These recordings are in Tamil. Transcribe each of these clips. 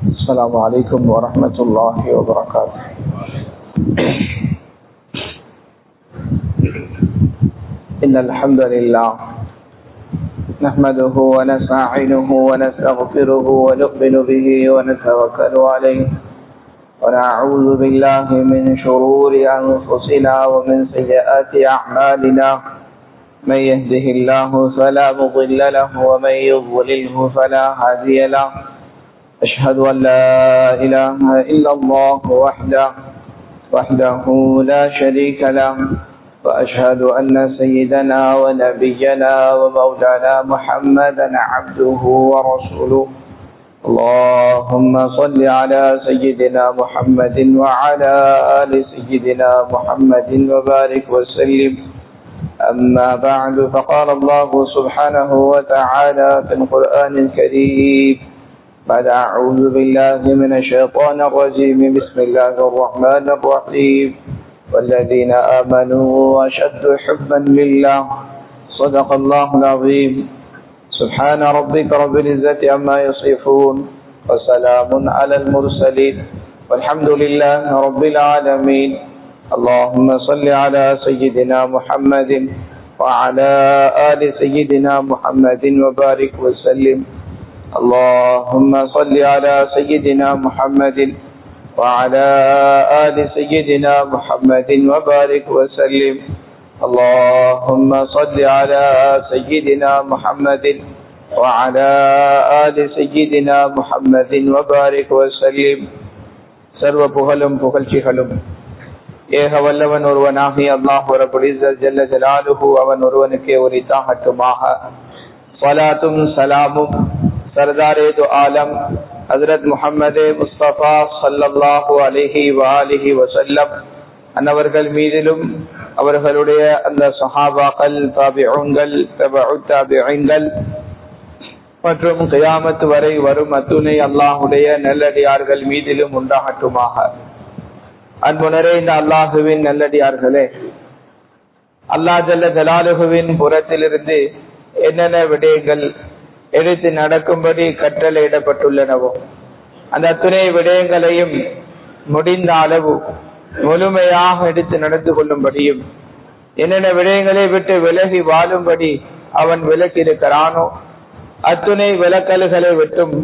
السلام عليكم ورحمة الله وبركاته. إن الحمد لله نحمده ونستعينه ونستغفره ونؤمن به ونتوكل عليه ونعوذ بالله من شرور أنفسنا ومن سيئات أعمالنا. من يهده الله فلا مضل له ومن يضلله فلا هادي له. أشهد أن لا إله إلا الله وحده لا شريك له، وأشهد أن سيدنا ونبينا ومولانا محمدا عبده ورسوله. اللهم صل على سيدنا محمد وعلى آل سيدنا محمد وبارك وسلم. أما بعد، فقال الله سبحانه وتعالى في القرآن الكريم بعد أعوذ بالله من الشيطان الرجيم. بسم الله الرحمن الرحيم. والذين آمنوا أشد حبا لله. صدق الله العظيم. سبحان ربك رب العزة عما يصفون وسلام على المرسلين والحمد لله رب العالمين. اللهم صل على سيدنا محمد وعلى آل سيدنا محمد وبارك وسلم. اللهم صل على سيدنا محمد وعلى آل سيدنا محمد وبارك وسلم. اللهم صل على سيدنا محمد وعلى آل سيدنا محمد وبارك وسلم. சர்வ புகழும் புகழ்ச்சிகளும் ஏக வல்லவன் ஒருவனாகி அல்லாஹ் ரப்பல் இஸ்ஸத் ஜல்ல ஜலாலுஹு அவன் ஒருவனுக்கே உரித்தாகட்டுமாக. ஸலாத்தும் ஸலாமும் சர்தாரே து ஆலம் ஹஜ்ரத் முஹம்மதே முஸ்தபா ஸல்லல்லாஹு அலைஹி வஆலிஹி வஸல்லம் அன்னவர்கள் மீதிலும் அவர்களுடைய அந்த சஹாபாக்கள், தாபிஊன்கள், தபஉ தாபிஈன்கள் மற்றும் கியாமத் வரை வரும் அத்துணை அல்லாஹ்வுடைய நல்லடியார்கள் மீதிலும் உண்டாகட்டுமாக. அன்பு நிறைந்த அல்லாஹுவின் நல்லடியார்களே, அல்லாஹ் ஜல்ல ஜலாலுஹுவின் புறத்திலிருந்து என்னென்ன விடயங்கள் எடுத்து நடக்கும்படி கட்டளையிடப்பட்டுள்ளனவோ அந்த அத்துணை விடயங்களையும் முடிந்த அளவு முழுமையாக எடுத்து நடந்து கொள்ளும்படியும், என்னென்ன விடயங்களை விட்டு விலகி வாழும்படி அவன் விலக்கியிருக்கிறானோ அத்துணை விலக்கல்களை விட்டும்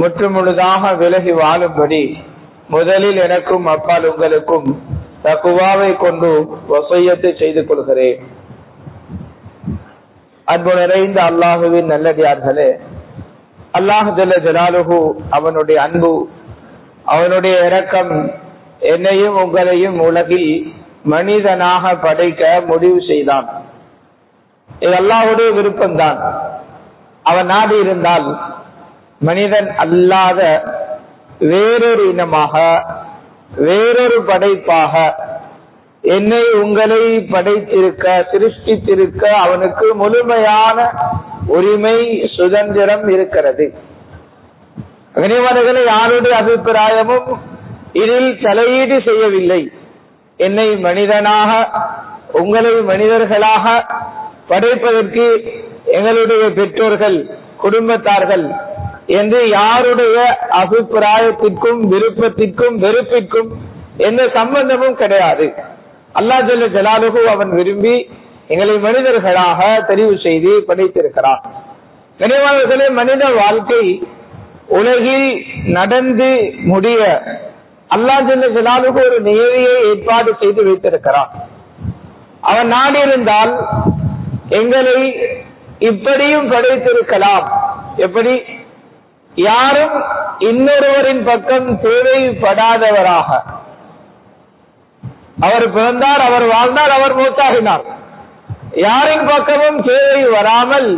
முற்றுமுழுதாக விலகி வாழும்படி முதலில் எனக்கும் அப்பால் உங்களுக்கும் தக்குவாவை கொண்டு வசியத்தை செய்து கொள்கிறேன். அன்பு நிறைந்த அல்லாஹுவின் நல்லடியார்களே, அல்லாஹ் ஜல்ல ஜலாலுஹு அவனுடைய அன்பு, அவனுடைய இரக்கம் என்னையும் உங்களையும் உலகில் மனிதனாக படைக்க முடிவு செய்தான். இது அல்லாஹ்வுடைய விருப்பம்தான். அவன் நாடி இருந்தால் மனிதன் அல்லாத வேறொரு இனமாக, வேறொரு படைப்பாக என்னை உங்களை படைத்திருக்க, சிருஷ்டித்திருக்க அவனுக்கு முழுமையான உரிமை, சுதந்திரம் இருக்கிறது. கனிமணிகளை யாருடைய அபிப்பிராயமும் இதில் தலையீடு செய்யவில்லை. என்னை மனிதனாக, உங்களை மனிதர்களாக படைப்பதற்கு எங்களுடைய பெற்றோர்கள், குடும்பத்தார்கள் என்று யாருடைய அபிப்பிராயத்திற்கும் விருப்பத்திற்கும் வெறுப்பிற்கும் எந்த சம்பந்தமும் கிடையாது. அல்லாஹ் ஜல்ல ஜலாலுஹு அவன் விரும்பி எங்களை மனிதர்களாக தெரிவு செய்து படைத்திருக்கிறான். கனிமணிகளே, மனித வாழ்க்கை உலகில் நடந்து முடிய அல்லாஹ் ஜல்ல ஜலாலுஹு ஒரு நியதியை ஏற்பாடு செய்து வைத்திருக்கிறான். அவன் நாடியிருந்தால் எங்களை இப்படியும் படைத்திருக்கலாம். எப்படி? யாரும் இன்னொருவரின் பக்கம் தேவைப்படாதவராக. அவர் பிறந்தார், அவர் வாழ்ந்தார், அவர் மூத்தாகினார். யாரின் பக்கமும் தேவை வராமல்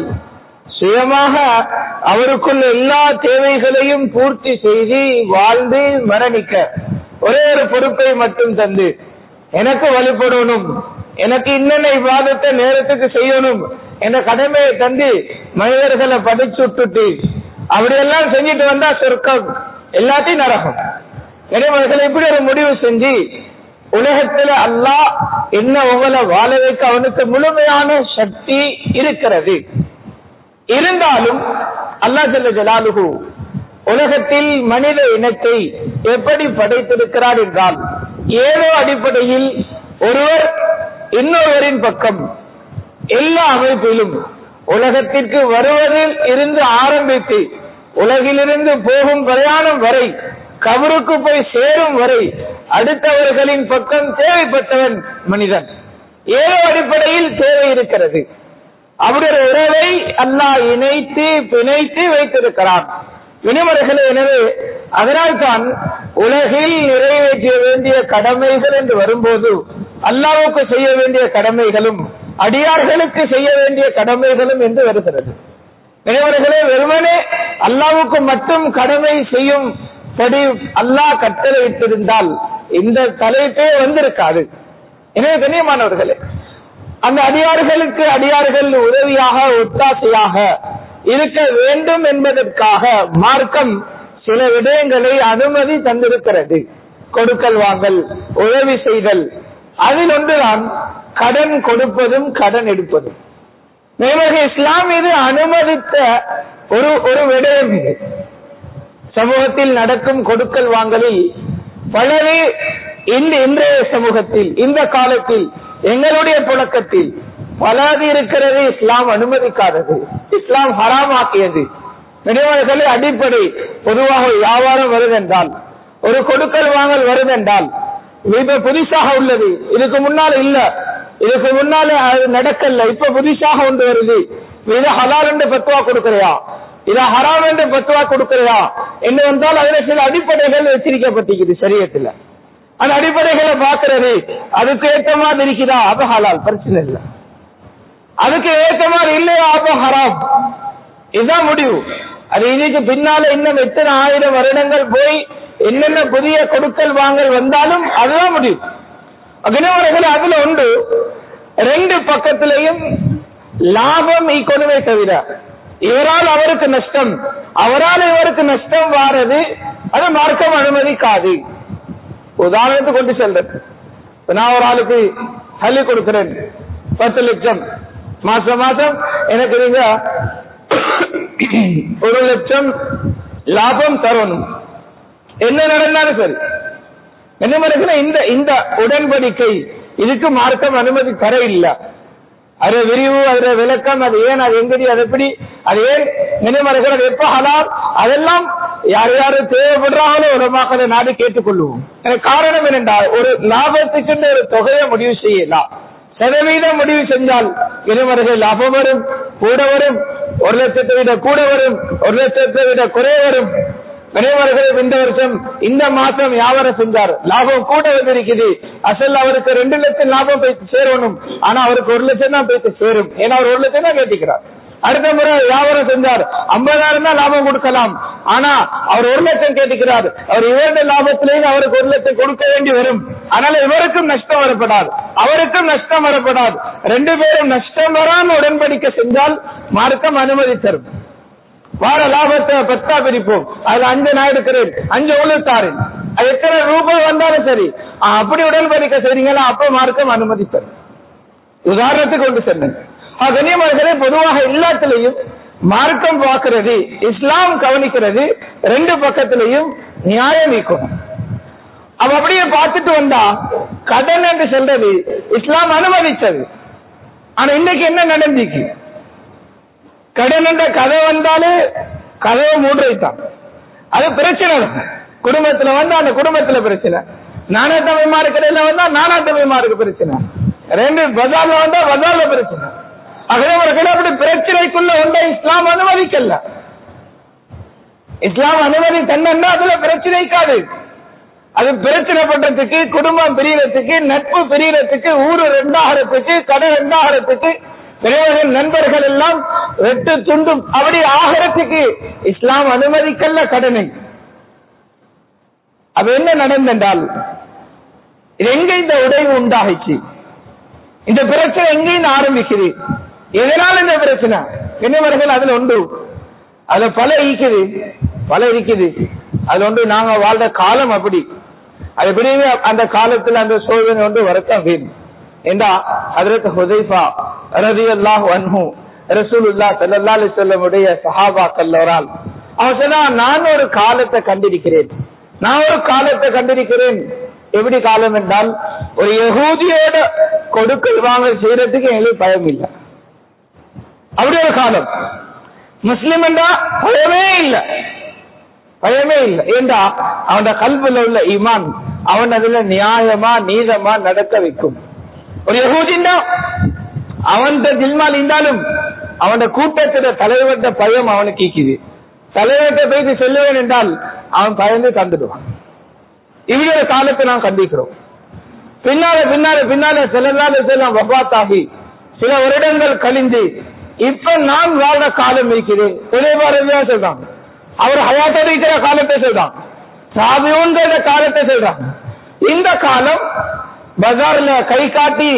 சுயமாக அவருக்குள்ள எல்லா தேவைகளையும் பூர்த்தி செய்து வாழ்ந்து மரணிக்க ஒரே ஒரு பொறுப்பை மட்டும் தந்து, எனக்கு வழிபடணும், எனக்கு இன்னென்ன இபாதத்தை நேரத்துக்கு செய்யணும் என்ற கடமையை தந்து மனிதர்களை படிச்சு விட்டுட்டு அப்படியெல்லாம் செஞ்சுட்டு வந்தா சொர்க்கம், எல்லாத்தையும் நரகம். எனவே இப்படி ஒரு முடிவு செஞ்சு உலகத்துல அல்லாஹ் என்ன உங்களை வாழ வைக்க அவனுக்கு முழுமையான சக்தி இருக்கிறது. இருந்தாலும் அல்லாஹ் ஜல்ல ஜலாலுஹு உலகத்தில் மனித இனத்தை எப்படி படைத்திருக்கிறார் என்றால், ஏதோ அடிப்படையில் ஒருவர் இன்னொருவரின் பக்கம் எல்லா அமைப்பிலும் உலகத்திற்கு வருவதில் இருந்து ஆரம்பித்து உலகிலிருந்து போகும் பிரயாணம் வரை, கபருக்கு போய் சேரும் வரை அடுத்தவர்களின் பக்கம் தேவைப்பட்டவன் மனிதன். ஏதோ அடிப்படையில் தேவை இருக்கிறது. அவருடைய உறவை அல்லாஹ் இணைத்து பிணைத்து வைத்திருக்கிறான். வினைமுறைகளே, எனவே அதனால்தான் உலகில் நிறைவேற்ற வேண்டிய கடமைகள் என்று வரும்போது அல்லாஹ்வுக்கு செய்ய வேண்டிய கடமைகளும் அடியார்களுக்கு செய்ய வேண்டிய கடமைகளும் என்று வருகிறது. வினைமுறைகளே, வெறுமனே அல்லாஹ்வுக்கு மட்டும் கடமை செய்யும் படி அல்லாஹ் கட்டளையிட்டிருந்தால் இந்த தலைப்பே வந்திருக்காது. எனவே கண்ணியமானவர்களே, அந்த அடியார்களுக்கு அடியார்கள் உதவியாக ஒத்தாசையாக இருக்க வேண்டும் என்பதற்காக மார்க்கம் சில விடயங்களை அனுமதி தந்திருக்கிறது. கொடுக்கல் வாங்கல், உதவி செய்தல். அதில் ஒன்றுதான் கடன் கொடுப்பதும் கடன் எடுப்பதும். மேலும் இஸ்லாம் இது அனுமதித்த ஒரு விடயம். இது சமூகத்தில் நடக்கும் கொடுக்கல் வாங்கலில் பலரே இன்றைய சமூகத்தில், இந்த காலத்தில், எங்களுடைய புழக்கத்தில் பலது இருக்கிறது. இஸ்லாம் அனுமதிக்காதது, இஸ்லாம் ஹராமாக்கியது. நினைவாளர்களே, அடிப்படை பொதுவாக வியாபாரம் வருதென்றால், ஒரு கொடுக்கல் வாங்கல் வருதென்றால், இப்ப புதுசாக உள்ளது, இதுக்கு முன்னால இல்ல, இதுக்கு முன்னாலே அது நடக்கல, இப்ப புதுசாக ஒன்று வருது, இது ஹலால் என்று பத்துவா கொடுக்கிறையா, இத ஹராம் என்று பத்துவா கொடுக்கிறையா என்று வந்தால் அதில் சில அடிப்படைகள் எச்சரிக்கப்பட்டிருக்குது சரியத்துல. அந்த அடிப்படைகளை பார்க்கிறது, அதுக்கு ஏற்ற மாதிரி இருக்குதா அது ஹலால், பிரச்சனை இல்லை. அதுக்கு ஏற்ற மாதிரி இல்லையா அது ஹராம். இதுதான் முடிவு. அது இதுக்கு பின்னால இன்னும் எத்தனை 1000 வருடங்கள் போய் என்னென்ன புதிய கொடுக்கல் வாங்கல் வந்தாலும் அதுதான் முடிவு. அக்னிவர்கள் அதுல உண்டு. 2 பக்கத்திலையும் லாபம் ஈக்கொணுமே தவிர இவரால் அவருக்கு நஷ்டம், அவரால் இவருக்கு நஷ்டம் வாரது அது மார்க்கம் அனுமதிக்காது. உதாரணத்துக்கு கொண்டு செல்றது, நான் ஒரு ஆளுக்கு சல்லி கொடுக்கிறேன் 10 லட்சம், மாசம் மாசம் எனக்கு நீங்க 1 லட்சம் லாபம் தரணும். என்ன நடந்தாலும் சரி, என்ன மாதிரி இந்த உடன்படிக்கை இதுக்கு மார்க்கம் அனுமதி தர இல்லை. அது விரிவு, அதுல விளக்கம், அது ஏன், அது எங்கடி, அது எப்படி, அது ஏன் நினைமறைகள் எப்ப ஹலால், அதெல்லாம் யார் யாரு தேவைப்படுறாங்களோ உலமாக்களை நாடு கேட்டுக்கொள்ளுவோம். எனக்கு காரணம் என்னென்றால், ஒரு லாபத்துக்கு ஒரு தொகையை முடிவு செய்யலாம். சதவீதம் முடிவு செஞ்சால் நினைமறைகள் லாபம் வரும், கூட வரும், 1 லட்சத்தை விட கூட வரும், 1 லட்சத்தை விட குறை வரும். வினைவர்கள் இந்த வருஷம் இந்த மாசம் வியாபாரம் செஞ்சார், லாபம் கூட வந்திருக்குது. அசல் அவருக்கு 2 லட்சம் லாபம் போய் சேரணும், ஆனா அவருக்கு 1 லட்சம் தான் போய் சேரும். ஏன்னா அவர் 1 லட்சம் தான் கேட்டுக்கிறார். அடுத்த முறை வியாபாரம் செஞ்சார், 50,000 தான் லாபம் கொடுக்கலாம், ஆனா அவர் 1 லட்சம் கேட்டுக்கிறார். அவர் இவருடைய லாபத்திலேயே அவருக்கு 1 லட்சம் கொடுக்க வேண்டி வரும். அதனால இவருக்கும் நஷ்டம் வரப்படாது, அவருக்கும் நஷ்டம் வரப்படாது. 2 பேரும் நஷ்டம் வராம உடன்படிக்கை செஞ்சால் மார்க்கம் அனுமதி தரும். வார லாபத்தை 10 பிரிப்போம், அதுல 5 நான் எடுக்கிறேன், 5 உங்களுக்கு தாரேன், அது எத்தனை ரூபாய் வந்தாலும் சரி, அப்படி உடன்படிக்கை செய்றீங்களா அப்ப மார்க்கம் அனுமதி தரும். உதாரணத்துக்கு கொண்டு சென்றேன். கண்ணியமானவர்களே, பொதுவாக எல்லாத்திலையும் மார்க்கம் பார்க்கிறது, இஸ்லாம் கவனிக்கிறது, 2 பக்கத்திலையும் நியாயம் இருக்கணும். அவ அப்படியே பார்த்துட்டு வந்தா கடன் என்று சொல்றது இஸ்லாம் அனுமதிச்சது. ஆனா இன்னைக்கு என்ன நடந்துச்சு, கடன் என்ற கதை வந்தாலே கதவை மூடுறதுதான். அது பிரச்சனை. குடும்பத்துல வந்தா அந்த குடும்பத்துல பிரச்சனை, நானாட்டமைமாறு கடையில வந்தா நானாட்டமைமாருக்கு பிரச்சனை, 2 பஜார்ல வந்தா பஜார்ல பிரச்சனை. அகலவர்கள் அப்படி பிரச்சனைக்குள்ள வந்தா இஸ்லாம் அனுமதிக்கல. இஸ்லாம் அனுமதி தன்னா அதுல பிரச்சனைக்காது. அது பிரச்சனை பண்றதுக்கு, குடும்பம் பிரியறதுக்கு, நட்பு பிரியறதுக்கு, ஊரு 2 ஆகிறதுக்கு, கடை 2 ஆகிறதுக்கு, நண்பர்கள் எல்லாம் வெட்டு துண்டும் அப்படி ஆகிறதுக்கு இஸ்லாம் அனுமதிக்கல்ல கடனை. அது என்ன நடந்தென்றால், இது எங்க இந்த உடைவு உண்டாகிச்சு, இந்த பிரச்சனை எங்கேயும் ஆரம்பிக்குது, எதனால் இந்த பிரச்சனை என்னவர்கள் அதுல உண்டு. அதுல பல இருக்குது. அதுல ஒன்று நாங்க வாழ்ற காலம் அப்படி, அது எப்படியுமே அந்த காலத்துல அந்த சோதனை ஒன்று வரத்தான் வேணும். ஏண்டா ஹஜ்ரத் ஹுதைஃபா ரலியல்லாஹு அன்ஹு ரசூலுல்லாஹ் ஸல்லல்லாஹு அலைஹி வஸல்லம் உடைய சஹாபாக்கள் அவரால் அவன் சொன்னா, நான் ஒரு காலத்தை கண்டிருக்கிறேன். எப்படி காலம் என்றால், ஒரு யகூதியோட கொடுக்கல் வாங்கல் செய்யறதுக்கு எங்களுக்கு பயம் இல்லை. அப்படி ஒரு காலம். முஸ்லிம் என்றா பயமே இல்லை. ஏண்டா அவன் கல்வில உள்ள ஈமான் அவன் அதுல நியாயமா நீதமா நடக்க வைக்கும். ஒரு யகூதின்னா அவன் ஜில்மால் இருந்தாலும் அவன் கூட்டத்தில தலைவர்கிட்ட பயம் அவனுக்கு ஈக்குது. தலைவர்கிட்ட போயிட்டு செல்லுவேன் என்றால் அவன் பயந்து தந்துடுவான். இப்படி ஒரு காலத்தை நாம் கண்டிக்கிறோம். பின்னால செல்லம் வஃபாத்தாகி சில வருடங்கள் கழிந்து இப்ப நான் வாழ்ற காலம் இருக்கிறேன் சொல்றாங்க. அவர் ஹயாத்தோடு இருக்கிற காலத்தை சொல்றாங்க, சாபியூன்கிற காலத்தை சொல்றாங்க. இந்த காலம் பஜார்ல கை காட்டி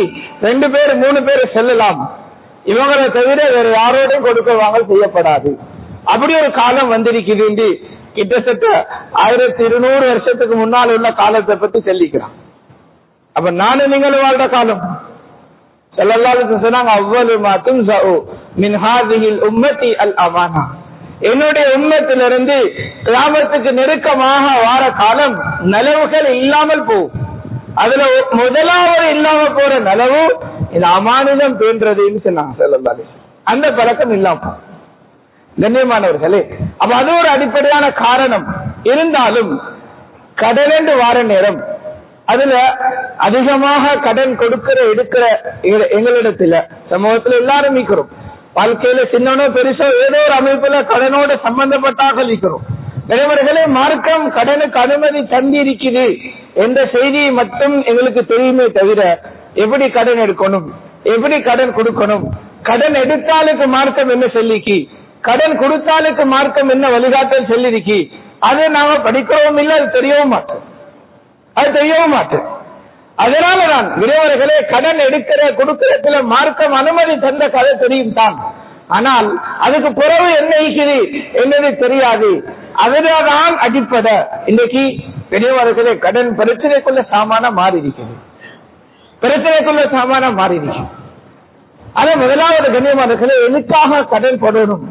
2 பேர் 3 பேர் செல்லலாம், இவங்களை தவிர வேற யாரோடையும் கொடுக்க வாங்கல் செய்யப்படாது. அப்படி ஒரு காலம் வந்திருக்குது என்று கிட்டத்தட்ட 1200 வருஷத்துக்கு முன்னால் உள்ள காலத்தை பத்தி சொல்லிக்கிறான். அப்ப நானும் நீங்களும் வாழ்ற காலம் சொன்னாங்க, அவ்வளவு மாத்தும் மின் ஹாதிஹில் உம்மத்தி அல் அமானா, என்னுடைய உம்மத்திலிருந்து கியாமத்துக்கு நெருக்கமாக வார காலம் நலவுகள் இல்லாமல் போகும். அதுல முதலாவது இல்லாம போற நலவு இந்த அமானிதம் தோன்றதுன்னு சொன்னாங்க. அந்த பழக்கம் இல்லாம கண்ணியமானவர்களே, அப்ப அது ஒரு அடிப்படையான காரணம். இருந்தாலும் கடன் வார நேரம் அதுல அதிகமாக கடன் கொடுக்கிற எடுக்கிற எங்களிடத்துல சமூகத்துல எல்லாரும் நீக்கிறோம். வாழ்க்கையில சின்னனோ பெருசோ ஏதோ ஒரு அமைப்புல கடனோட சம்பந்தப்பட்டாக இருக்கிறோம். இளைஞர்களே, மார்க்கம் கடனுக்கு அனுமதி தந்திருக்குது என்ற செய்தியை மட்டும் எங்களுக்கு தெரியுமே தவிர எப்படி கடன் எடுக்கணும், எப்படி கடன் கொடுக்கணும், கடன் எடுத்தாலுக்கு மார்க்கம் என்ன சொல்லிக்கி, கடன் கொடுத்தாலுக்கு மார்க்கம் என்ன வழிகாட்டல் சொல்லிருக்கி, அதை நாம படிக்கிறோம் இல்லை, அது தெரியவும் மாட்டேன். அதனால நான் விரைவர்களே கடன் எடுக்கிற கொடுக்கிறதுல மார்க்கம் அனுமதி தந்த கதை தெரியும் தான், ஆனால் அதுக்கு பிறகு என்ன இருக்குது என்னது தெரியாது. அதுதான் அடிப்படை. இன்றைக்கு விரைவர்களே கடன் பிரச்சனைக்குள்ள சாமான மாறி இருக்கிறது. அதை முதலாவது கண்ணியமானர்களே, எதுக்காக கடன் போடணும்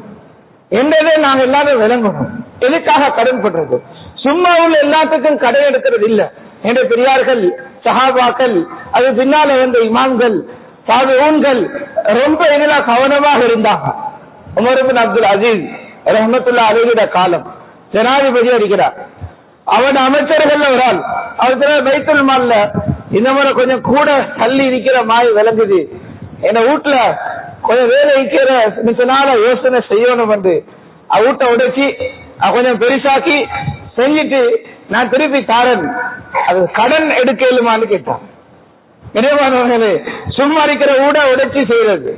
என்றதை நாங்க எல்லாரும் விளங்கணும். எதுக்காக கடன் போடுறது? சும்மா உள்ள எல்லாத்துக்கும் கடன் எடுக்கிறது இல்ல. என்ற பெரியார்கள், சஹாபாக்கள், அது பின்னால வந்த இமாம்கள், தாபிஊன்கள் ரொம்ப இதுல கவனமாக இருந்தாங்க. உமர் இப்னு அப்துல் அசீஸ் ரஹ்மத்துல்லாஹி அலைஹிட காலம் ஜனாதிபதி இருக்கிறார். அவன் அமைச்சர்கள் ஒரு ஆள். அவர் பைத்துல் மால்ல இந்த முறை கொஞ்சம் கூட தள்ளி இருக்கிற மாதிரி விளங்குது, என்ன வீட்டுல கொஞ்சம் வேலை இருக்கிற யோசனை செய்யணும் என்று வீட்டை உடைச்சி கொஞ்சம் பெருசாக்கி செஞ்சுட்டு நான் திருப்பி தாரன், அது கடன் எடுக்கலுமான்னு கேட்டான். இறைவானவர்களே, சும்மா இருக்கிற ஊட உடைச்சி செய்யறது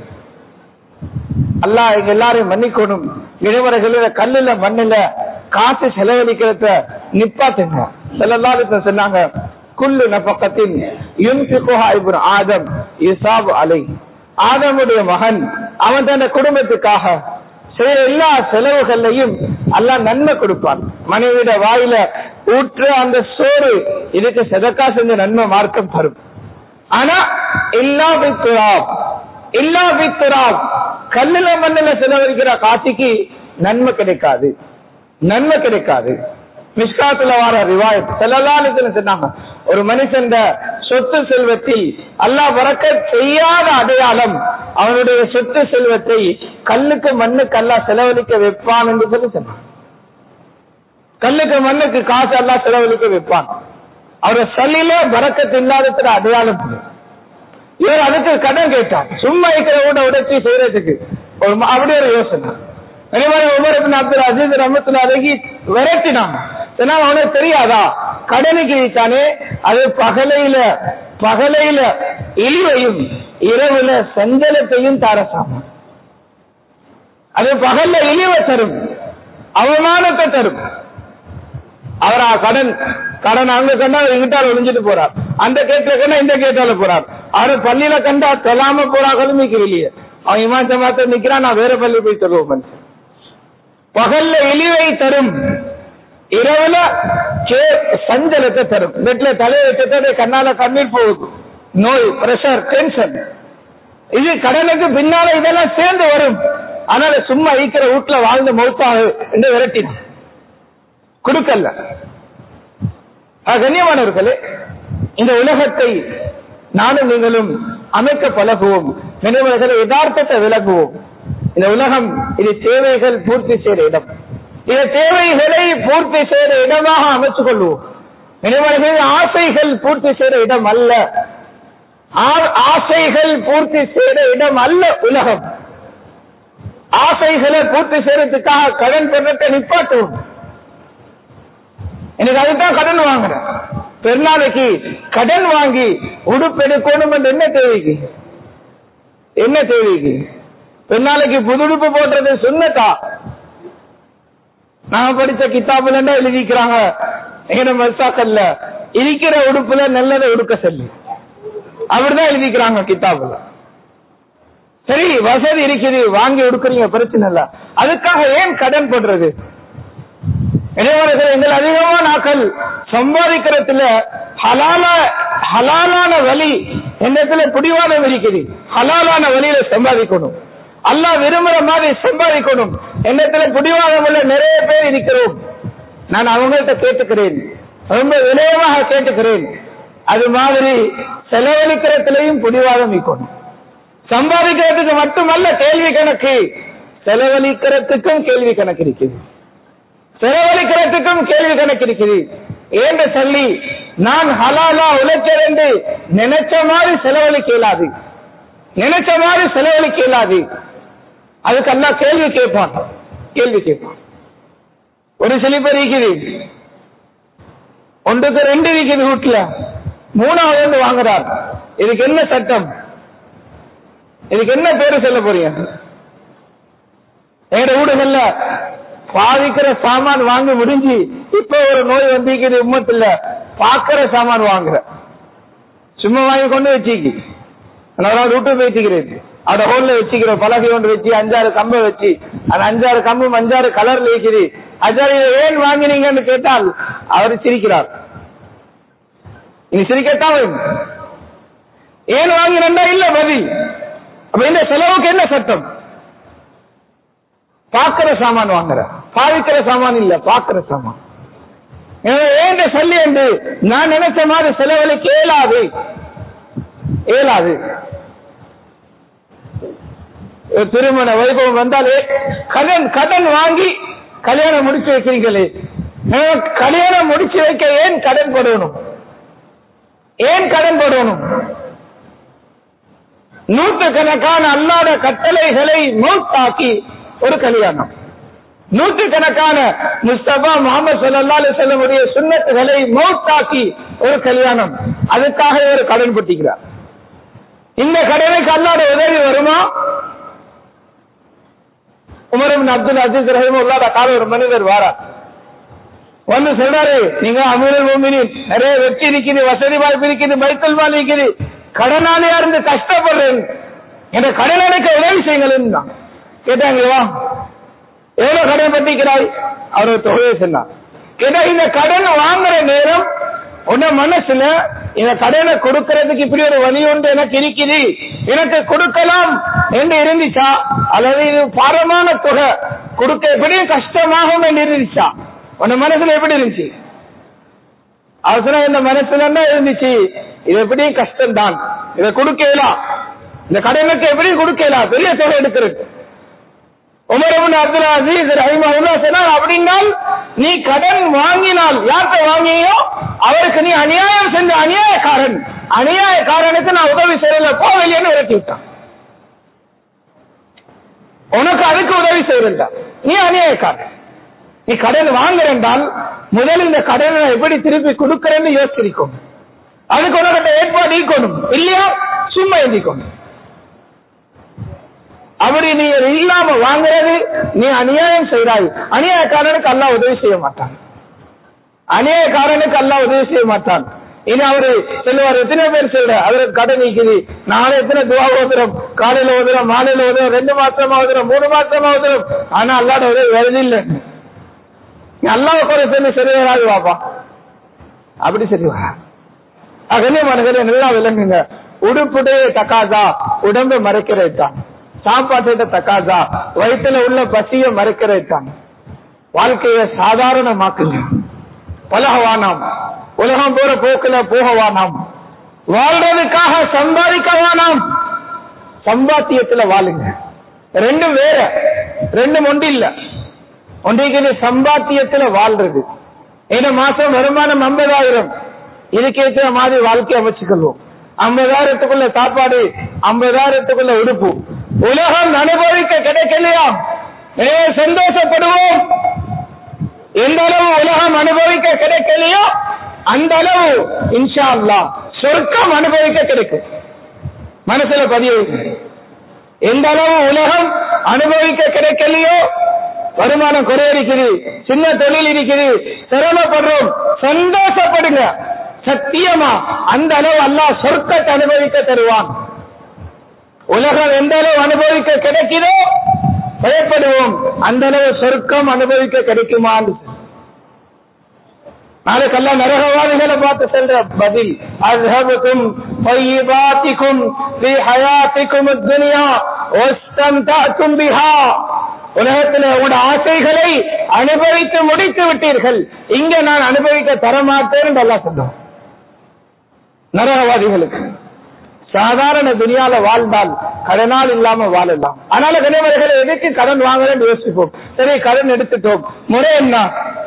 அல்லாஹ் எங்க எல்லாரையும் மன்னிக்கணும். இறைவர்கள கல்லுல மண்ணுல காசு செலவழிக்கிறத நிப்பாட்டுங்க. ஸல்லல்லாஹு சொன்னாங்க, குல்லு நஃபகத்தின் யுன்ஃபிகுஹா இப்னு ஆதம் யுஸாபு அலைஹி. ஆதமுடைய மகன் அவன் தன் குடும்பத்துக்காக செய்யற எல்லா செலவுகளையும் அல்லாஹ் நன்மை கொடுப்பான். மனைவிட வாயில ஊற்று அந்த சோறு இதுக்கு சதக்கா செஞ்ச நன்மை மார்க்கம் தரும். ஆனா இல்லா பித்துராப் கல்லுல மண்ணுல செலவழிக்கிற காசிக்கு நன்மை கிடைக்காது. மிஷ்காத்துல வார ரிவாயத் ஸல்லல்லாஹு சொன்னாங்க, ஒரு மனுஷன் சொத்து செல்வத்தில் அல்லாஹ் பரக்கத் செய்யாத அடையாளம் அவனுடைய சொத்து செல்வத்தை கல்லுக்கு மண்ணுக்கு அல்லாஹ் செலவழிக்க வைப்பான் என்று சொல்லி சொன்னான். கல்லுக்கு மண்ணுக்கு காசு அல்லாஹ் செலவழிக்க வைப்பான். அவருடைய சொல்லில பரக்கத் இல்லாத அடையாளம். இவர் அதுக்கு கடன் கேட்டார், சும்மா இருக்கிற கூட உடைச்சி செய்யறதுக்கு அப்படி ஒரு யோசனை. உமர் இப்னு அப்துல் அசீஸ் ரஹ்மத்துல்லாஹி அலைஹி விரட்டினாங்க. அவனுக்கு தெரியாதா கடனுக்கு தானே, அது பகலையில இழிவையும் இரவுல சஞ்சலத்தையும் தாரசாம. அது பகல்ல இழிவை தரும், அவமானத்தை தரும். அவரா கடன் அங்க கண்டா இங்கிட்டால ஒளிஞ்சிட்டு போறார், அந்த கேட்ல கண்டா இந்த கேட்டால போறார். அவரு பள்ளியில கண்டா தொலாம போறாங்களும் நிக்கலையே, அவன் இமான் ஜமாத்த நிக்கிறான், நான் வேற பள்ளி போய் தருவோம். பகல்ல இழிவை தரும், இரவுல சஞ்சலத்தை தரும். வீட்டுல தலையை வச்சதே கண்ணால கண்ணீர் போகுது, நோய், பிரஷர், டென்ஷன். இது கடனுக்கு பின்னால இதெல்லாம் சேர்ந்து வரும். அதனால சும்மா ஈக்கிற வீட்டுல வாழ்ந்த மௌத்தாக என்று விரட்டின கொடுக்கல. கண்ணியமானவர்களே, இந்த உலகத்தை நானும் நீங்களும் அமைக்க பழகுவோம். நினைவுகளை யதார்த்தத்தை விளக்குவோம். இந்த உலகம் இது தேவைகள் பூர்த்தி செய்த இடம். இந்த தேவைகளை பூர்த்தி செய்த இடமாக அமைத்துக் கொள்வோம். நினைவுகள் ஆசைகள் பூர்த்தி செய்த இடம் அல்ல. ஆசைகள் பூர்த்தி செய்த இடம் அல்ல உலகம். ஆசைகளை பூர்த்தி செய்யறதுக்காக கடன் பெறத்தை நிப்பாட்டுவோம். எனக்கு அதுதான் கடன் வாங்குறேன். பெருநாளைக்கு கடன் வாங்கி உடுப்பு எடுக்கணும் என்று என்ன தேவைக்கு? என்ன தேவைக்கு? பெருநாளைக்கு புது உடுப்பு போடுறது சுன்னத்தா? நாங்க படிச்ச கிதாபுல எழுதிக்கிறாங்க, எங்க மசாக்கல்ல இருக்கிற உடுப்புல நல்லதை உடுக்க சொல்லி அப்படிதான் எழுதிக்கிறாங்க கிதாபுல. சரி, வசதி இருக்குது, வாங்கி உடுக்குறீங்க, பிரச்சனை இல்ல. அதுக்காக ஏன் கடன் போடுறது? எங்கள் அதிகமான நாட்கள் சம்பாதிக்கிறதுல ஹலாலான வழி என்னத்துல பிடிவாதம் இருக்குது. ஹலாலான வழியில சம்பாதிக்கணும், அல்லாஹ் விரும்புற மாதிரி சம்பாதிக்கணும் என்னத்துல பிடிவாதம் உள்ள நிறைய பேர் இருக்கிறோம். நான் அவங்கள்ட்ட கேட்டுக்கிறேன், ரொம்ப விளைவாக கேட்டுக்கிறேன். அது மாதிரி செலவழிக்கிறதுலையும் பிடிவாதம் இருக்கணும். சம்பாதிக்கிறதுக்கு மட்டுமல்ல கேள்வி கணக்கு, செலவழிக்கிறதுக்கும் கேள்வி கணக்கு இருக்குது. செலவழிக்கிறதுக்கும் கேள்வி கணக்கு இருக்குது. ஏன்னு சொல்லி நான் ஹலாலா உழைச்சேன் நினைச்ச மாதிரி செலவழிக்க இயலாது, நினைச்ச மாதிரி செலவழிக்க இயலாது. அதுக்கு எல்லாம் கேள்வி கேட்பான், கேள்வி கேட்பான். ஒரு சில பேர் இருக்குது, ஒன்றுக்கு 2 இருக்குது வீட்டுல, 3வது வாங்குறார். இதுக்கு என்ன சட்டம்? இதுக்கு என்ன பேரு சொல்ல போறீங்க? எங்க வீடுகள்ல பாதிக்கிற சாமான் வாங்கி முடிஞ்சு இப்ப ஒரு நோய் வந்திருக்குது உம்மத்துல, பாக்குற சாமான் வாங்குற, சும்மா வாங்கி கொண்டு வச்சுக்கி வீட்டு வச்சுக்கிறேன், அவட ஹோல்ல வச்சுக்கிற பலகை கொண்டு வச்சு 5-6 கம்பை வச்சு அந்த 5-6 கம்பும் 5-6 கலர்ல வைக்குது. அஜாரி ஏன் வாங்கினீங்கன்னு கேட்டால் அவர் சிரிக்கிறார். இனி சிரிக்கத்தான் ஏன் வாங்கினா இல்ல பதில். அப்ப இந்த செலவுக்கு என்ன சட்டம்? பாக்குற சாமான் வாங்குற, பாவிக்கிற சாமான் இல்ல, பாக்குற சாமான். ஏன் சொல்லி என்று நான் நினைச்ச மாதிரி செலவழிக்க இயலாது, இயலாது. திருமண வைபவம் வந்தாலே கடன் வாங்கி கல்யாணம் முடிச்சு வைக்கிறீங்களே, கல்யாணம் முடிச்சு வைக்க ஏன் கடன் போடணும்? ஏன் கடன் போடணும்? நூற்றுக்கணக்கான அல்லாத கட்டளைகளை மௌத்தாக்கி ஒரு கல்யாணம், நூற்றுக்கணக்கான முஸ்தபா முஹம்மது ஸல்லல்லாஹு அலைஹி வஸல்லம் உடைய சுன்னத்துகளை மௌத்தாக்கி ஒரு கல்யாணம். அதுக்காக ஒரு கடன் பட்டிக்கிறார். இந்த கடனுக்கு அல்லாஹ்வுடைய உதவி வருமா? உமர் இப்னு அப்துல் அசீஸ் ரஹிமஹுல்லாஹ் கால ஒரு மனிதர் வாரா வந்து சொல்றாரு, நீங்க அமீருல் முஃமினீன், நிறைய வெற்றி இருக்குது, வசதி வாய்ப்பு இருக்குது, பைத்துல் மால் இருக்குது, கடனாளியா இருந்து கஷ்டப்படுறேன், என்ற கடன் அடைக்க உதவி செய்யுங்கள் தான் கேட்டாங்களா? எவ்வளவு கடன் பட்டிக்கிறாய்? அவர் ஒரு தொகையை சொன்னார். கேட்டா இந்த கடன் வாங்குற நேரம் உன்ன மனசுல இந்த கடனை கொடுக்கறதுக்கு இப்படி ஒரு வழி ஒன்று எனக்கு இருக்குது, எனக்கு கொடுக்கலாம் என்று இருந்துச்சா, அல்லது இது பாரமான தொகை கொடுக்க எப்படியும் கஷ்டமாகும் என்று இருந்துச்சா, உன்ன மனசுல எப்படி இருந்துச்சு? அவசரம் இந்த மனசுல என்ன இருந்துச்சு? இது எப்படியும் கஷ்டம் தான், இதை கொடுக்கலாம், இந்த கடனுக்கு எப்படியும் கொடுக்கலாம், பெரிய தொகை எடுக்கிறது. உமர் இப்னு அப்துல் அசீஸ் ரஹிமஹுல்லாஹ் சொன்னார், அப்படின்னால் நீ கடன் வாங்கினால் யார்கிட்ட வாங்கியோ அவருக்கு நீ அநியாயம் செஞ்ச அநியாயக்காரன், அநியாயக்காரனுக்கு நான் உதவி செய்யல, போவலைன்னு விரட்டி விட்டான். உனக்கு அதுக்கு உதவி செய்யறா, நீ அநியாயக்காரன். நீ கடன் வாங்குறேன்றால் முதல் இந்த கடனை எப்படி திருப்பி கொடுக்கறேன்னு யோசிச்சிருக்கும், அதுக்கு உனக்கிட்ட ஏற்பாடு இருக்கணும், இல்லையா சும்மா எழுதிக்கணும். அப்படி நீ இல்லாம வாங்குறது நீ அநியாயம் செய்றாய். அநியாயக்காரனுக்கு அல்லாஹ் உதவி செய்ய மாட்டான், அநியாயக்காரனுக்கு அல்லாஹ் உதவி செய்ய மாட்டான். இனி அவரு சொல்லுவார், எத்தனை பேர் சொல்ற அவருக்கு கடன் நீக்குது, நாளை எத்தனை துவா ஓதுறோம், காலையில ஓதுறோம், மாலையில ஓதுறோம், 2 மாசமா ஓதுறோம், 3 மாசமா ஓதுறோம், ஆனா அல்லாட உதவி வருது இல்லை. நீ அல்லாஹ் கூட சொல்லி சரி வராது வாப்பா, அப்படி சரி வரா. அகனே மனதில் நல்லா விளங்குங்க. உடுப்புடைய தக்காதா உடம்பை மறைக்கிறது தான். சாப்பாட்டு தக்காசா, வயிற்றுல உள்ள பசிய மறைக்கிறதான். வாழ்க்கையை சாதாரணமாக்குங்க. பழகவானாம், உலகம் போற போக்குல போகவானாம், வாழ்றதுக்காக சம்பாதிக்கவானாம், சம்பாத்தியத்துல வாழுங்க. ரெண்டும் வேற, ரெண்டும் ஒன்று இல்ல. ஒன்றைக்கு சம்பாத்தியத்துல வாழ்றது. ஏன்னா மாசம் வருமானம் 50,000, இதுக்கேற்ற மாதிரி வாழ்க்கை அமைச்சுக்கொள்வோம். 50,000த்துக்குள்ள சாப்பாடு, 50,000த்துக்குள்ள உடுப்பு. உலகம் அனுபவிக்க கிடைக்கலையா? சந்தோஷப்படுவோம். எந்த அளவு உலகம் அனுபவிக்க கிடைக்கலையோ அந்த அளவு இன்ஷா அல்லாஹ் சொர்க்கம் அனுபவிக்க கிடைக்கும். மனசுல பதிவு. எந்த அளவு உலகம் அனுபவிக்க கிடைக்கலையோ, வருமானம் குறை இருக்குது, சின்ன தொழில் இருக்குது, சிரமப்படுறோம், சந்தோஷப்படுங்க. சத்தியமா அந்த அளவு அல்லாஹ் சொர்க்கத்தை அனுபவிக்க தருவான். உலகம் எந்த அளவு அனுபவிக்க கிடைக்குதோ பயப்படுவோம், அந்த அளவு சொர்க்கம் அனுபவிக்க கிடைக்குமான்னு. நாளைக்கு அல்ல நரகவாதிகளை பார்த்து செல்ற பதில், அஸ்ஹபுகும் தய்யிபாத்திகும் ஃபீ ஹயாத்திகும் அத்-துன்யா வஸ்தம்தஅதும் பிஹா. உலகத்தில் உங்களோட ஆசைகளை அனுபவித்து முடித்து விட்டீர்கள், இங்க நான் அனுபவிக்க தரமாட்டேன் என்று அல்லாஹ் சொல்றான் நரகவாதிகளுக்கு. சாதாரண துனியால வாழ்ந்தால் கடனால் இல்லாம வாழலாம். அதனால கனிமர்களை எதுக்கு கடன் வாங்கலன்னு யோசிப்போம். சரி, கடன் எடுத்துட்டோம், முறை என்ன?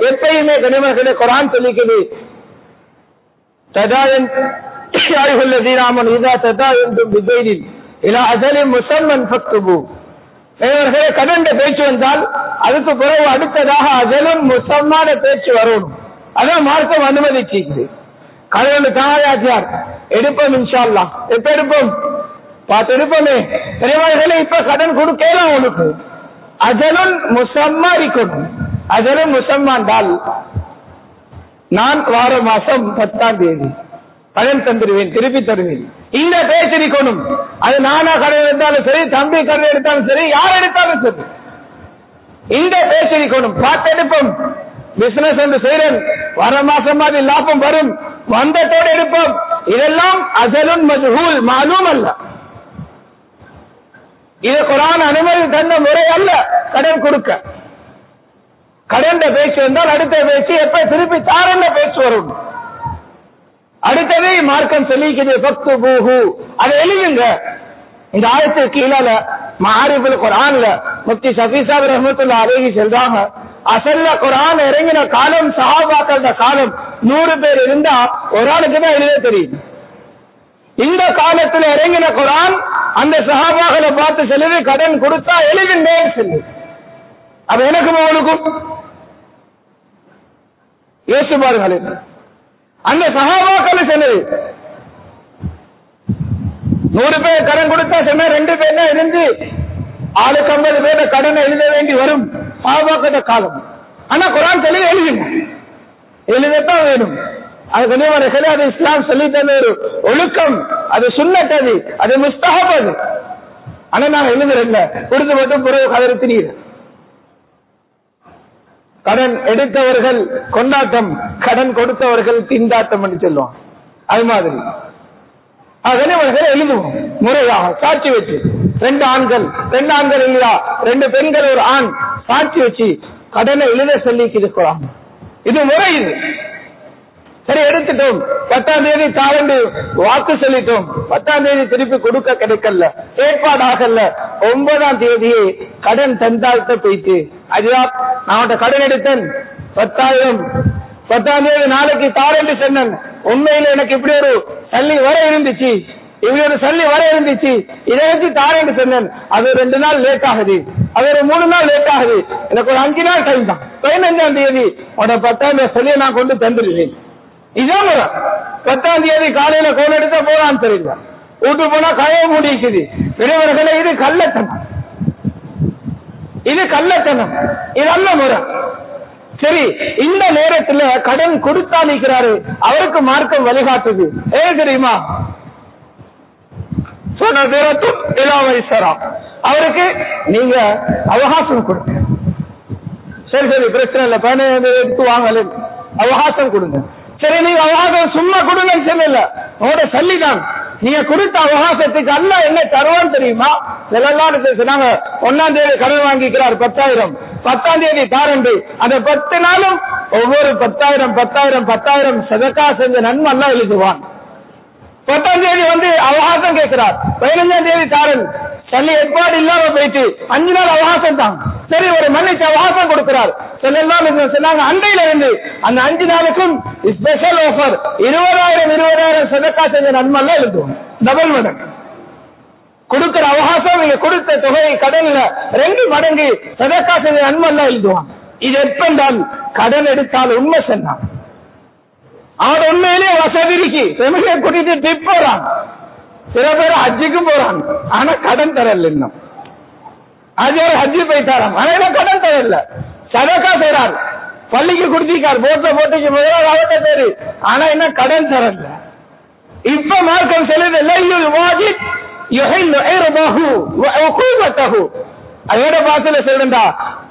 எப்பயுமே கனிமர்களை குர்ஆன் சொல்லிக்குது, ததாயன் ஐயுல்லதீனாமன் இதா ததாயன்தும் பிதைனின் இலா அஜலின் முஸம்மன் ஃபக்துபு. கனிமர்களை கடன் பேச்சு வந்தால் அதுக்கு பிறகு அடுத்ததாக அஜலும் முஸம்மான பேச்சு வரணும். அதான் மார்க்கம் அனுமதிச்சிருக்குது. கடவுள் தாயார் எடுப்போம் இன்ஷா அல்லாஹ். எப்ப எடுப்போம்? பார்த்து எடுப்போமே. பெரியவர்களே, இப்ப கடன் கொடுக்கலாம் உனக்கு. அஜலுன் முசம்மா இருக்கணும். அஜலுன் முசம்மாண்டால் நான் வார மாசம் 10ஆம் தேதி கடன் தந்துடுவேன், திருப்பி தருவேன். இந்த பேச்சு இருக்கணும். அது நானா கடன் எடுத்தாலும் சரி, தம்பி கடன் எடுத்தாலும் சரி, யார் எடுத்தாலும் சரி, இந்த பேச்சு இருக்கணும். பார்த்து எடுப்போம். பிசினஸ் என்று செய்யறேன், வர மாசம் மாதிரி லாபம் வரும், வந்தத்தோடு எடுப்போம். இதெல்லாம் அஜலுன் மஜ்ஹூல், மாலூம் அல்ல. இது குர்ஆன் அனுமதி தந்த முறை அல்ல கடன் கொடுக்க. கடன் பேச்சு வந்தால் அடுத்த பேச்சு எப்ப திருப்பி தாரண்ட பேச்சு வரும். அடுத்தது மார்க்கம் சொல்லிக்குது, ஃபக்துபூஹு, அதை எழுதுங்க. இந்த ஆயத்துக்கு கீழால மஆரிஃபுல் குர்ஆன்ல முஃப்தி ஷஃபீ சாஹிப் ரஹ்மத்துல்லாஹி அலைஹி சொல்றாங்க, அசல்ல குர்ஆன் இறங்கின காலம் சஹாபாக்களோட காலம். 100 பேர் இருந்தா ஒரு ஆளுக்கு தான் எழுத தெரியும். இந்த காலத்துல இறங்கின குர்ஆன் அந்த சஹாபாக்களை பார்த்து சொல்லுது, கடன் கொடுத்தா எழுதுங்க சொல்லு. அப்ப எனக்கும் அவனுக்கும் யோசிச்சு பாருங்கள். அந்த சஹாபாக்கள் சொல்லுது, 100 பேர் கடன் கொடுத்தா சொன்ன 2 பேர் தான் இருந்து ஆளுக்கு 50 பேர் கடனை எழுத வேண்டி வரும் சஹாபாக்களோட காலம். ஆனா குர்ஆன் சொல்லி எழுதுங்க, எழுதத்தான் வேணும். அது கனிமர்களே, அது இஸ்லாம் சொல்லி தந்த ஒரு ஒழுக்கம், அது சுன்னத், அது முஸ்தஹப். அது ஆனா நான் எழுதுறேன்ல, கொடுத்து மட்டும் பிறகு கதறுத்தினீர். கடன் எடுத்தவர்கள் கொண்டாட்டம், கடன் கொடுத்தவர்கள் திண்டாட்டம் என்று சொல்லுவாங்க. அது மாதிரி கனிமர்களை எழுதுவோம் முறையாக, சாட்சி வச்சு. 2 ஆண்கள் இல்லையா, 2 பெண்கள் ஒரு ஆண் சாட்சி வச்சு கடனை எழுத சொல்லி இருக்கிறாங்க. இது முறை. இது சரி, எடுத்துட்டோம். 10ஆம் தேதி தாரண்டு வாக்கு சொல்லிட்டோம். 10ஆம் தேதி திருப்பி கொடுக்க கிடைக்கல, ஏற்பாடாகல. 9ஆம் தேதியே கடன் தந்தால்கிட்ட போயிட்டு, ஐயா நான் கடன் எடுத்தேன் 10,000, 10ஆம் தேதி நாளைக்கு தாரண்டு சொன்னேன். உண்மையில எனக்கு இப்படி ஒரு சல்லி வர இருந்துச்சு, இதை வச்சு தாரண்டு சொன்னேன். அது 2 நாள் லேட் ஆகுது, அது ஒரு 3 நாள் லேட் ஆகுது, எனக்கு ஒரு 5 நாள் டைம் தான். 15ஆம் தேதி உட 10ஆம் தேதி சொல்லிய நான் கொண்டு தந்துடுவேன். இதான் முறை. 10ஆம் தேதி காலையில கோல் எடுத்த போறான்னு தெரியல, வீட்டு போனா கய முடிக்குது. பெரியவர்களே, இது கள்ளத்தனம், இது அல்ல முறை. சரி, இந்த நேரத்துல கடன் கொடுத்தா நிற்கிறாரு, அவருக்கு மார்க்கம் வழிகாட்டுது. தெரியுமா? அவருக்கு நீங்க அவகாசம் கொடுங்க. சரி, பிரச்சனை இல்லை, 15 எடுத்து வாங்கல, அவகாசம் கொடுங்க. சரி, நீங்க அவகாசம் சும்மா கொடுங்கன்னு சொல்லல, உங்களோட சொல்லிதான். நீங்க கொடுத்த அவகாசத்துக்கு அல்லாஹ் என்ன தருவான்னு தெரியுமா? ஸல்லல்லாஹு சொன்னாங்க, 1ஆம் தேதி கடன் வாங்கிக்கிறார் 10,000, 10ஆம் தேதி தாரண்டு, அந்த 10 நாளும் ஒவ்வொரு 10,000 சதகா செஞ்ச நன்மை அல்லாஹ் எழுதுவான். 10ஆம் தேதி அவகாசம் கேட்கிறார், 15ஆம் தேதி தாரன், சல்லி ஏற்பாடு இல்லாம போயிட்டு 5 நாள் அவகாசம் தான், சரி ஒரு மன்னிச்சு அவகாசம் கொடுக்கிறார். சொன்னாங்க அண்டையில இருந்து அந்த 5 நாளுக்கும் ஸ்பெஷல் ஆஃபர் 20,000 சதக்கா செஞ்ச நன்மை எழுதுவோம், டபுள் மடங்கு கொடுக்கிற அவகாசம். நீங்க கொடுத்த தொகை கடன்ல 2 மடங்கு சதக்கா செஞ்ச நன்மை எழுதுவான். இது எப்பென்றால் கடன் எடுத்தால் உண்மை சொன்னான், அவன் உண்மையிலேயே வசதி இருக்கு, செமிலியை கூட்டிட்டு ட்ரிப் போறான், சில பேர் ஹஜ்ஜுக்கும் போறான், ஆனா கடன் தரல. இன்னும் ஹஜ்ஜி போயிட்டாராம், ஆனா கடன் தரல, சதக்கா செய்றார், பள்ளிக்கு குடுத்திருக்கார், போட்டுக்கு முதலாவது பேரு, ஆனா என்ன கடன் தரல. இப்ப மார்க்கம் சொல்லுது அதோட பாசல சொல்லுண்டா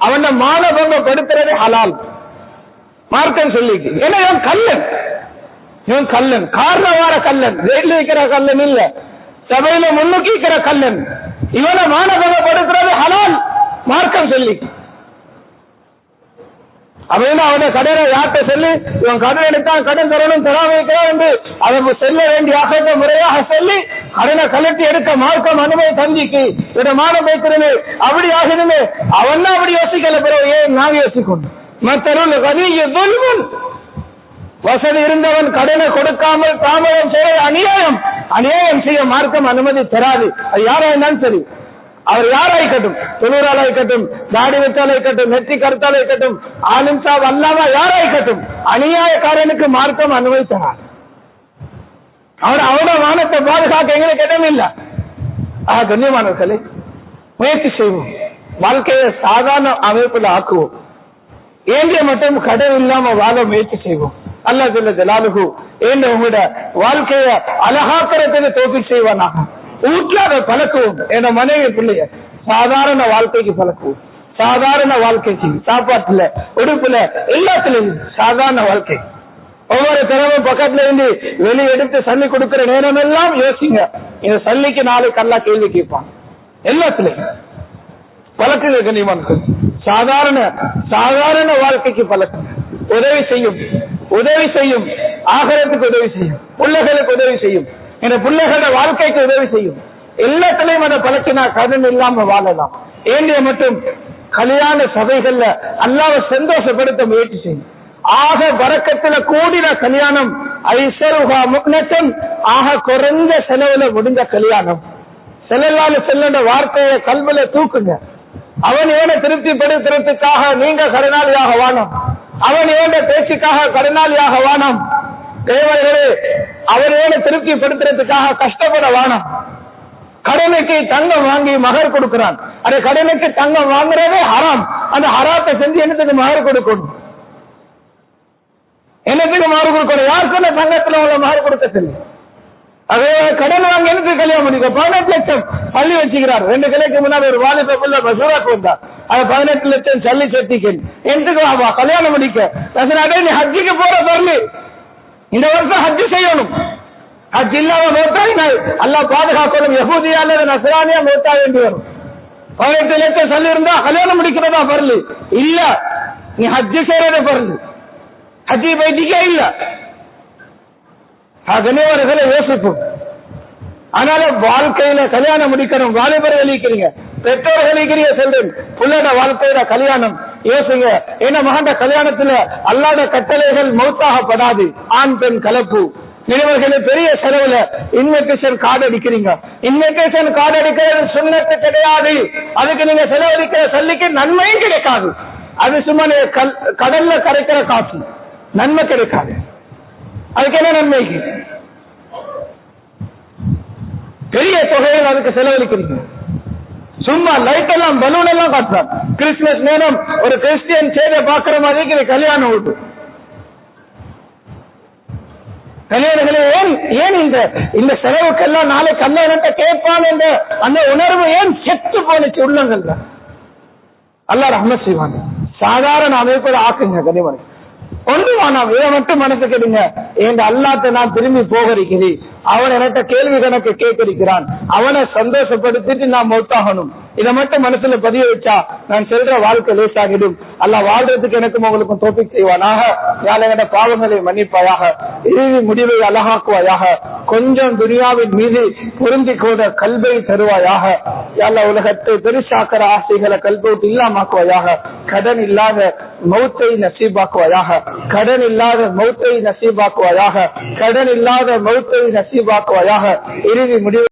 அவன மானபங்கம் படுத்துறதே ஹலால் மார்க்கம் சொல்லி. ஏன்னா இவன் கல்லன் காரணவார கல்லன், ஜெயில இருக்கிற கல்லன் இல்ல, சபையில முன்னுக்கிற கல்லன், இவனை மானபங்கப்படுத்துறது ஹலால் மார்க்கம் சொல்லி. அப்படின்னா அவன கடனை யார்கிட்ட சொல்லி இவன் கடன் எடுத்தான், கடன் தரணும் தராம இருக்கிறான் என்று அதை செல்ல வேண்டிய ஆகத்த முறையாக சொல்லி கடனை கலட்டி எடுக்க மார்க்கம் அனுமதி தந்திக்கு இதை மானம் வைக்கிறது. அப்படி ஆகுதுன்னு அவன் தான் அப்படி யோசிக்கல, பிறகு ஏன் நான் யோசிக்கணும். மற்றவர்கள் வசதி இருந்தவன் கடனை கொடுக்காமல் தாமதம் செய்ய அநியாயம் செய்ய மார்க்கம் அனுமதி தராது. அது யாரா இருந்தாலும் சரி, அவர் யாராய்க்கட்டும், தொழுறாளாய்க்கட்டும், தாடி வச்சாலாய்க்கட்டும், நெற்றி கருத்தாலாய்க்கட்டும், ஆலிம் சாப் அல்லாம யாராய்க்கட்டும், அநியாயக்காரனுக்கு மார்க்கம் அனுமதி தராது. அவனோட மானத்தை பாதுகாக்க எங்களுக்கு இடம் இல்லை. கண்ணியமானவர்களே, முயற்சி செய்வோம், வாழ்க்கையை சாதாரண அமைப்புல ஆக்குவோம், ஏந்திய மட்டும் கடன் இல்லாம வாழ முயற்சி செய்வோம். அல்லாஹ் ஜல்ல ஜலாலுஹு உங்களோட வாழ்க்கைய அழகாக்கிறதுக்கு தௌஃபீக் செய்வானாக. வீட்டுல அதை பழக்குவோம், என் மனைவி பிள்ளைய சாதாரண வாழ்க்கைக்கு பழக்குவோம், சாதாரண வாழ்க்கைக்கு, சாப்பாட்டுல உடுப்புல எல்லாத்துலயும் சாதாரண வாழ்க்கை. ஒவ்வொரு தினமும் பக்கத்துல இருந்து வெளியே எடுத்து சல்லி கொடுக்கிற நேரம் எல்லாம் யோசிங்க, இந்த சல்லிக்கு நாளைக்கு அல்லாஹ் கேள்வி கேட்பான். எல்லாத்துலயும் பழக்குங்க கண்ணியமான, சாதாரண வாழ்க்கைக்கு பழக்குங்க. உதவி செய்யும் ஆகரத்துக்கு உதவி செய்யும், பிள்ளைகளுக்கு உதவி செய்யும், இந்த பிள்ளைகளோட வாழ்க்கைக்கு உதவி செய்யும். எல்லாத்திலையும் அதை பழக்கினா கடன் இல்லாம வாழலாம். ஏண்டிய மட்டும் கல்யாண சபைகள்ல அல்லாஹ்வை சந்தோஷப்படுத்த முயற்சி செய்யும். ஆக வரக்கத்துல கூடின கல்யாணம், ஐசருஹா முக்னத்தன், ஆக குறைஞ்ச செலவுல முடிஞ்ச கல்யாணம். ஸல்லல்லாஹு அலைஹி வஸல்லம் வார்த்தையை கல்வில தூக்குங்க. அவன் ஏன திருப்திப்படுத்துறதுக்காக நீங்க கடனாளியாக வானம், அவன் ஏன பேச்சுக்காக கடனாளியாக வானம். தேவர்களே, அவர் ஏன திருப்திப்படுத்துறதுக்காக கஷ்டப்பட வானம். கடனுக்கு தங்கம் வாங்கி மகர் கொடுக்கிறான், அது கடனுக்கு தங்கம் வாங்குறதே ஹராம். அந்த ஹராத்தை செஞ்சு என்னத்துக்கு மகர் கொடுக்கணும், என்னத்துக்கு மகர் கொடுக்கணும்? யார் சொன்ன தங்கத்துல உங்களை மகர் கொடுக்க சொல்லி? அதே கடன் வாங்கி எனக்கு கல்யாணம் பண்ணிக்க 18 லட்சம் பள்ளி வச்சுக்கிறார். 2 கிளைக்கு முன்னாடி ஒரு வாலிப புள்ள மசூராக்கு வந்தார், அது 18 லட்சம் சல்லி செட்டிக்கன் எதுக்கு வாபா கல்யாணம் முடிக்க? நீ ஹஜ்ஜுக்கு போற பொருள், இந்த வருஷம் ஹஜ்ஜு செய்யணும், ஹஜ் இல்லாம மோட்டாயினால் அல்லாஹ் பாதுகாக்கணும். யஹூதியா அல்லது நஸ்ரானியா மோட்டா வேண்டி வரும். 18 லட்சம் சல்லி இருந்தா கல்யாணம் முடிக்கிறதா பொருள் இல்ல, நீ ஹஜ்ஜு செய்யறத பொருள். ஹஜ்ஜி பைத்திக்கே இல்ல. கண்ணியவர்களை யோசிப்போம். அதனால வாழ்க்கையில கல்யாணம் முடிக்கணும். வாலிபர்கள் இருக்கிறீங்க, பெற்றோர்கள் இருக்கிறீங்க, சொல்றேன் புள்ளட வாழ்க்கையில கல்யாணம் யோசிங்க. ஏன்னா மகண்ட கல்யாணத்துல அல்லாத கட்டளைகள் மௌத்தாகப்படாது. ஆண் பெண் கலப்பு நிறுவனங்களே பெரிய செலவுல இன்விடேஷன் கார்டு அடிக்கிறீங்க. இன்விடேஷன் கார்டு அடிக்கிறது சுன்னத்து கிடையாது. அதுக்கு நீங்க செலவழிக்கிற சல்லிக்கு நன்மையும் கிடைக்காது. அது சும்மா கடல்ல கரைக்கிற காசு, நன்மை கிடைக்காது. அதுக்கு என்ன நன்மைக்கு? பெரிய தொகையில் அதுக்கு செலவழிக்கிறீங்க. சும்மா லைட் எல்லாம் பலூன் எல்லாம் காட்டுறான். கிறிஸ்துமஸ் நேரம் ஒரு கிறிஸ்டியன் செய்த பாக்குற மாதிரி கல்யாணம் விட்டு கல்யாணங்களே ஏன் இந்த செலவுக்கெல்லாம் நாளை கல்யாணத்தை கேட்பான் என்ற அந்த உணர்வு ஏன் செத்து போனுச்சு உள்ளங்கள்ல? அல்லாஹ் ரஹ்மத் செய்வாங்க. சாதாரண அமைப்பை ஆக்குங்க கனிமனை. ஒன்று வேணாம், இதை மட்டும் மனசுக்கு எடுங்க. என் அல்லாஹ்ட்ட நான் திரும்பி போகிறேன், அவன் என்கிட்ட கேள்வி கணக்கு கேட்கிறான், அவனை சந்தோஷப்படுத்திட்டு நான் மௌத்தாகணும். இதை மட்டும் மனசுல பதிய வச்சா நான் செல்ற வாழ்க்கை லேசாகிடும். அல்லாஹ் வாழ்றதுக்கு எனக்கும் உங்களுக்கும் தௌஃபீக் செய்வானாக. யாழ் எங்கட பாவங்களை மன்னிப்பாயாக, இறுதி முடிவை அழகாக்குவாயாக. கொஞ்சம் துனியாவின் மீது பொருந்தி கொண்ட கல்வை தருவாயாக. யாழ் உலகத்தை பெருசாக்கிற ஆசைகளை கல்போட்டு இல்லாமாக்குவாயாக. கடன் இல்லாத மௌத்தை நசீபாக்குவாயாக, கடன் இல்லாத மௌத்தை நசீபாக்குவாயாக, கடன் இல்லாத மௌத்தை நசீபாக்குவாயாக. இறுதி முடிவு